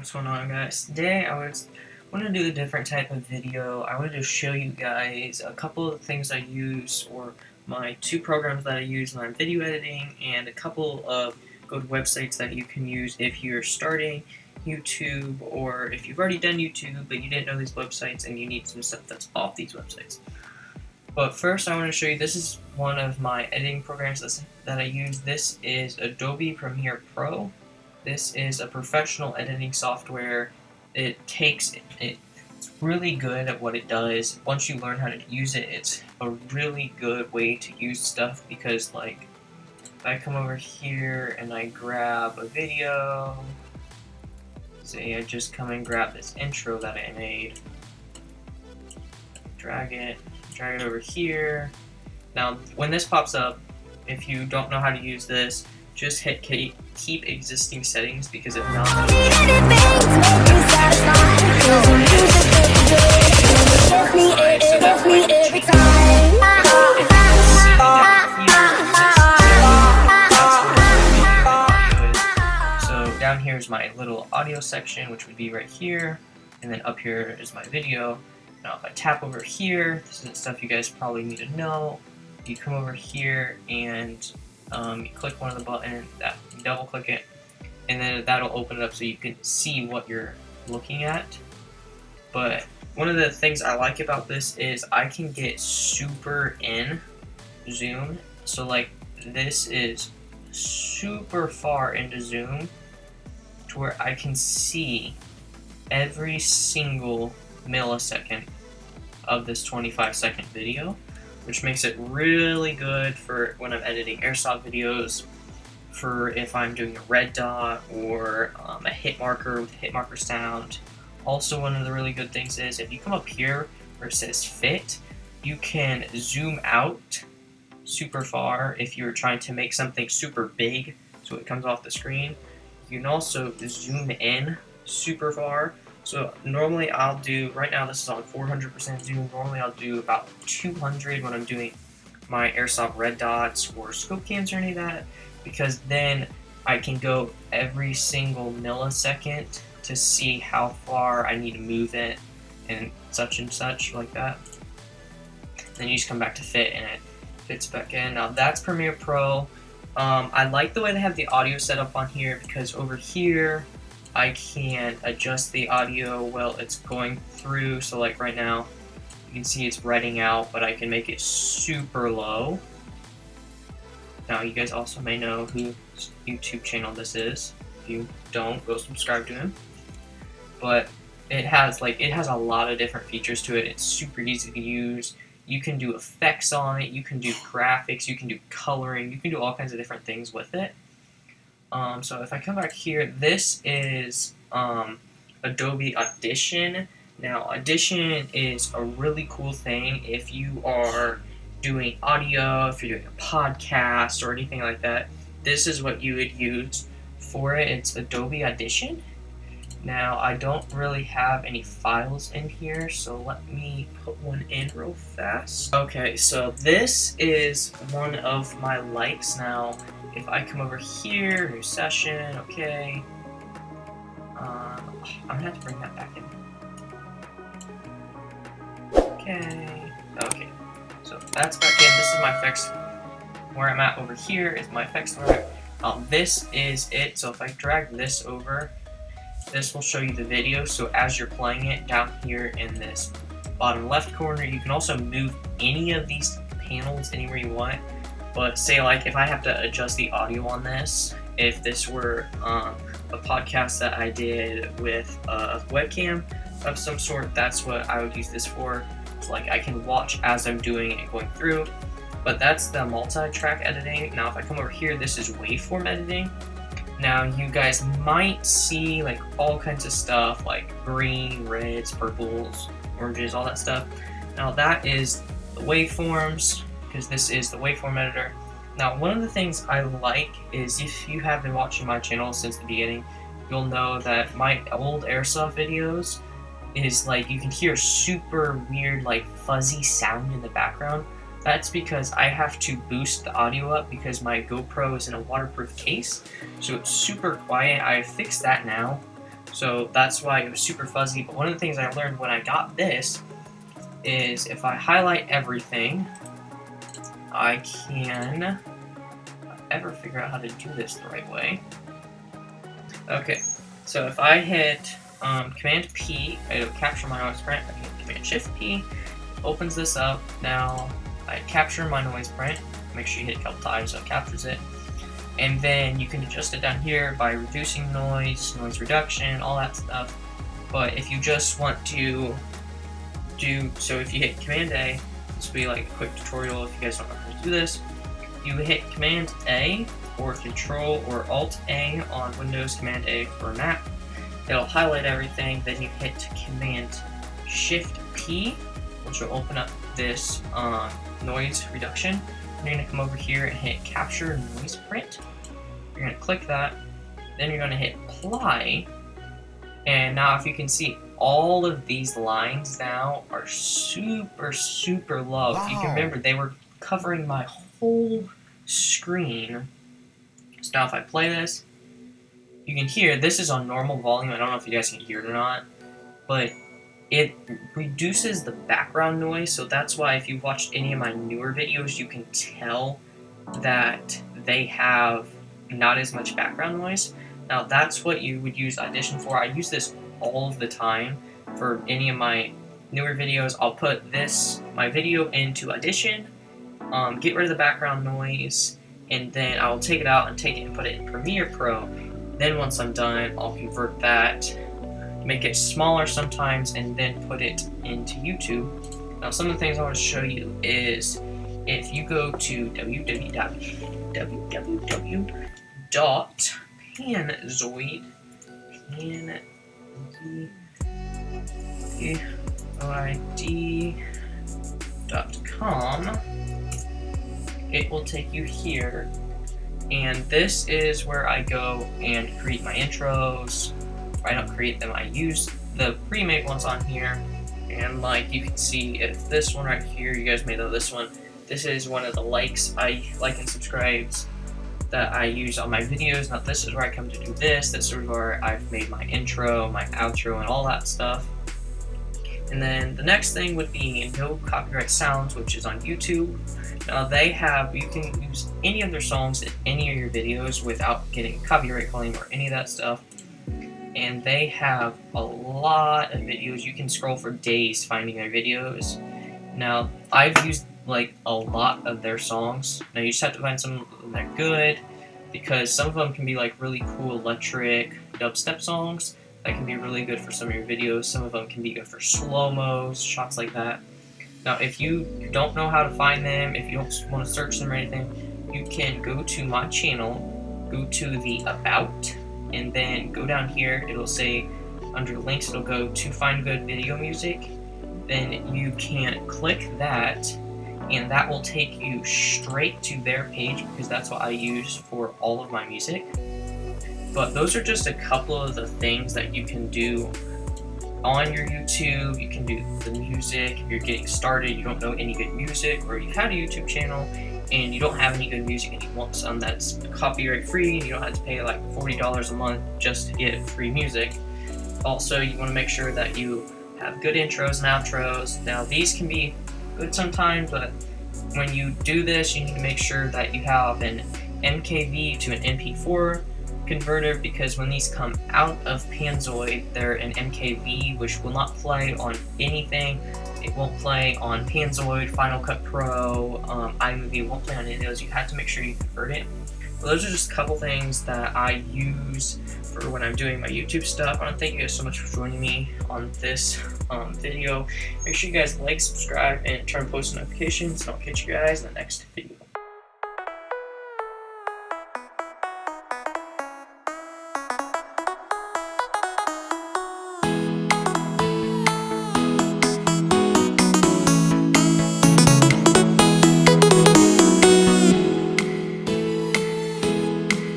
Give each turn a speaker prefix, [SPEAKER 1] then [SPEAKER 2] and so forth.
[SPEAKER 1] What's going on, guys? Today I want to do a different type of video. I wanted to show you guys a couple of things I use, or my two programs that I use when I'm video editing, and a couple of good websites that you can use if you're starting YouTube, or if you've already done YouTube but you didn't know these websites and you need some stuff that's off these websites. But first I want to show you, this is one of my editing programs that I use. This is Adobe Premiere Pro. This is a professional editing software. It's really good at what it does. Once you learn how to use it, it's a really good way to use stuff, because like if I come over here and I grab a video, say I just come and grab this intro that I made, drag it over here. Now when this pops up, if you don't know how to use this, just hit keep existing settings, because if not, so down here is my little audio section, which would be right here, and then up here is my video. Now if I tap over here, this is stuff you guys probably need to know. You come over here and you click one of the buttons, you double click it, and then that'll open it up so you can see what you're looking at. But one of the things I like about this is I can get super in zoom. So like this is super far into zoom to where I can see every single millisecond of this 25-second video, which makes it really good for when I'm editing airsoft videos, for if I'm doing a red dot or a hit marker with hit marker sound. Also, one of the really good things is if you come up here where it says fit, you can zoom out super far if you're trying to make something super big so it comes off the screen. You can also zoom in super far. So normally I'll do, right now this is on 400% zoom, normally I'll do about 200 when I'm doing my airsoft red dots or scope cams or any of that, because then I can go every single millisecond to see how far I need to move it and such like that. Then you just come back to fit and it fits back in. Now that's Premiere Pro. I like the way they have the audio set up on here, because over here I can adjust the audio while it's going through. So like right now, you can see it's writing out, but I can make it super low. Now you guys also may know whose YouTube channel this is. If you don't, go subscribe to him. But it has a lot of different features to it. It's super easy to use. You can do effects on it, you can do graphics, you can do coloring, you can do all kinds of different things with it. So if I come back here, this is Adobe Audition. Now Audition is a really cool thing if you are doing audio, if you're doing a podcast or anything like that. This is what you would use for it. It's Adobe Audition. Now I don't really have any files in here, so let me put one in real fast. Okay, so this is one of my likes. Now if I come over here, new session, okay. I'm gonna have to bring that back in. Okay, so that's back in. This is my effects. Where I'm at over here is my effects rack. This is it, so if I drag this over, this will show you the video. So as you're playing it, down here in this bottom left corner, you can also move any of these panels anywhere you want. But say like if I have to adjust the audio on this, if this were a podcast that I did with a webcam of some sort, that's what I would use this for. So like I can watch as I'm doing it going through. But that's the multi-track editing. Now if I come over here, this is waveform editing. Now you guys might see like all kinds of stuff like green, reds, purples, oranges, all that stuff. Now that is the waveforms, because this is the waveform editor. Now one of the things I like is, if you have been watching my channel since the beginning, you'll know that my old airsoft videos is like you can hear super weird like fuzzy sound in the background. That's because I have to boost the audio up because my GoPro is in a waterproof case, so it's super quiet. I fixed that now, So that's why it was super fuzzy. But one of the things I learned when I got this is if I highlight everything, I can ever figure out how to do this the right way. Okay, so if I hit Command P, it'll capture my noise print. I hit Command Shift P, opens this up. Now I capture my noise print. Make sure you hit it a couple times so it captures it. And then you can adjust it down here by reducing noise, noise reduction, all that stuff. But if you just want to so if you hit Command A, this will be like a quick tutorial if you guys don't know how to do this. You hit Command A or Control or Alt A on Windows, Command A for Mac. It'll highlight everything. Then you hit Command Shift P, which will open up this noise reduction. You're going to come over here and hit Capture Noise Print. You're going to click that. Then you're going to hit Apply. And now if you can see, all of these lines now are super, super low. Wow. If you can remember, they were covering my whole screen. So now if I play this, you can hear this is on normal volume. I don't know if you guys can hear it or not, but it reduces the background noise. So that's why if you've watched any of my newer videos, you can tell that they have not as much background noise. Now that's what you would use Audition for. I use this all of the time for any of my newer videos. I'll put my video into Audition, get rid of the background noise, and then I'll take it out and put it in Premiere Pro. Then once I'm done, I'll convert that, make it smaller sometimes, and then put it into YouTube. Now some of the things I want to show you is if you go to www.panzoid.com, it will take you here, and this is where I go and create my intros. I don't create them, I use the pre-made ones on here, and like you can see, if this one right here, you guys may know this one, this is one of the likes and subscribes that I use on my videos. Now this is where I come to do this is where I've made my intro, my outro, and all that stuff. And then the next thing would be No Copyright Sounds, which is on YouTube. Now you can use any of their songs in any of your videos without getting copyright claim or any of that stuff. And they have a lot of videos. You can scroll for days finding their videos. Now I've used like a lot of their songs. Now you just have to find some that are good, because some of them can be like really cool electric dubstep songs that can be really good for some of your videos. Some of them can be good for slow-mos, shots like that. Now if you don't know how to find them, if you don't want to search them or anything, you can go to my channel, go to the About, and then go down here. It'll say under links, it'll go to Find Good Video Music. Then you can click that, and that will take you straight to their page, because that's what I use for all of my music. But those are just a couple of the things that you can do on your YouTube. You can do the music. If you're getting started, you don't know any good music, or you've had a YouTube channel and you don't have any good music and you want some that's copyright free, and you don't have to pay like $40 a month just to get free music. Also, you want to make sure that you have good intros and outros. Now these can be good sometimes, but when you do this, you need to make sure that you have an MKV to an MP4 converter, because when these come out of Panzoid, they're an MKV, which will not play on anything. It won't play on Panzoid, Final Cut Pro, iMovie. It won't play on any of those. You have to make sure you convert it. Well, those are just a couple things that I use for when I'm doing my YouTube stuff. I want to thank you guys so much for joining me on this video. Make sure you guys like, subscribe, and turn on post notifications, and I'll catch you guys in the next video.